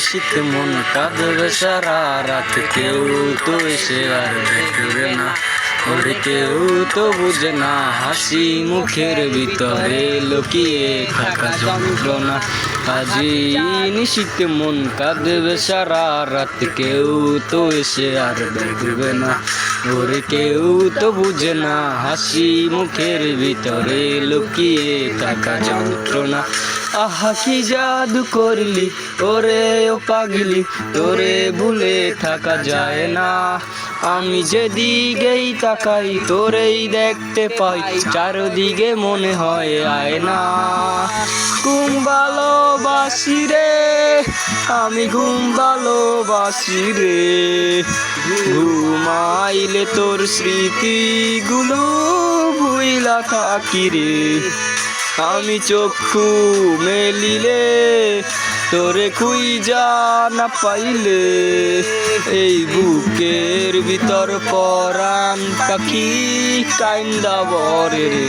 নিশীথ মন কাঁদবে সারা রাত, কেউ তো এসে আর দেখবে না, ওরে কেউ তো বুঝে না হাসি মুখের ভিতরে লুকিয়ে থাকা যন্ত্রণা। আজি নিশীথ মন কাঁদবে সারা রাত, কেউ তো এসে আর দেখবে না, ওরে কেউ তো বুঝে না হাসি মুখের ভিতরে লুকিয়ে থাকা যন্ত্রণা। আহা কি জাদু করলি ওরে ও পাগলি, তোরে ভুলে থাকা যায় না। আমি যেদিকেই তাকাই তোরেই দেখতে পাই, চারদিকে মনে হয় আয়না। ঘুম ভালোবাসি রে আমি, ঘুম ভালোবাসি রে, ঘুমাইলে তোর স্মৃতিগুলো ভুইলা থাকি রে। আমি চক্ষু মেলিলে তোরে খুঁজা না পাইলে, এই বুকের ভিতর পরাণ পাখি কাইন্দা বরে রে।